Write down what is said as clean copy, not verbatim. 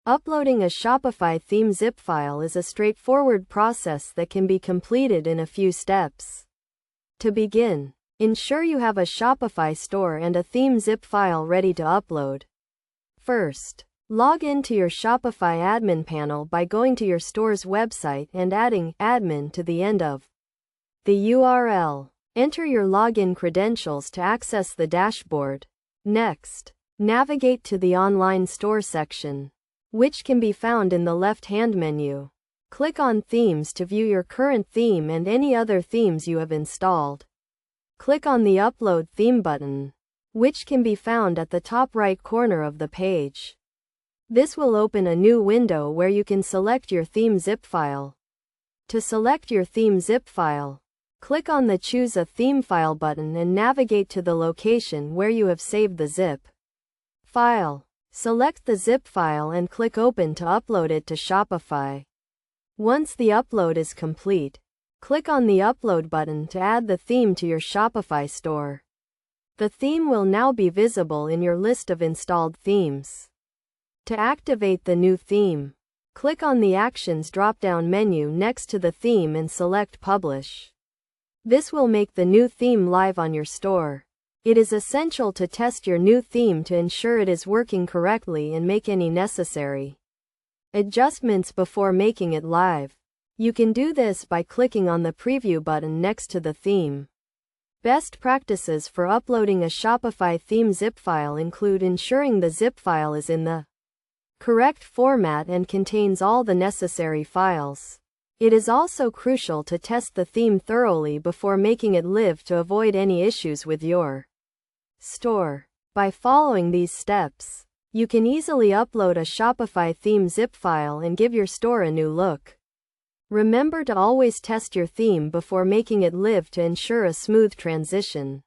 Uploading a Shopify theme zip file is a straightforward process that can be completed in a few steps. To begin, ensure you have a Shopify store and a theme zip file ready to upload. First, log into your Shopify admin panel by going to your store's website and adding admin to the end of the URL. Enter your login credentials to access the dashboard. Next, navigate to the online store section, which can be found in the left-hand menu. Click on Themes to view your current theme and any other themes you have installed. Click on the Upload Theme button, which can be found at the top right corner of the page. This will open a new window where you can select your theme zip file. To select your theme zip file, click on the Choose a Theme File button and navigate to the location where you have saved the zip file. Select the zip file and click Open to upload it to Shopify. Once the upload is complete, click on the Upload button to add the theme to your Shopify store. The theme will now be visible in your list of installed themes. To activate the new theme, click on the Actions drop-down menu next to the theme and select Publish. This will make the new theme live on your store. It is essential to test your new theme to ensure it is working correctly and make any necessary adjustments before making it live. You can do this by clicking on the Preview button next to the theme. Best practices for uploading a Shopify theme zip file include ensuring the zip file is in the correct format and contains all the necessary files. It is also crucial to test the theme thoroughly before making it live to avoid any issues with your store. By following these steps, you can easily upload a Shopify theme zip file and give your store a new look. Remember to always test your theme before making it live to ensure a smooth transition.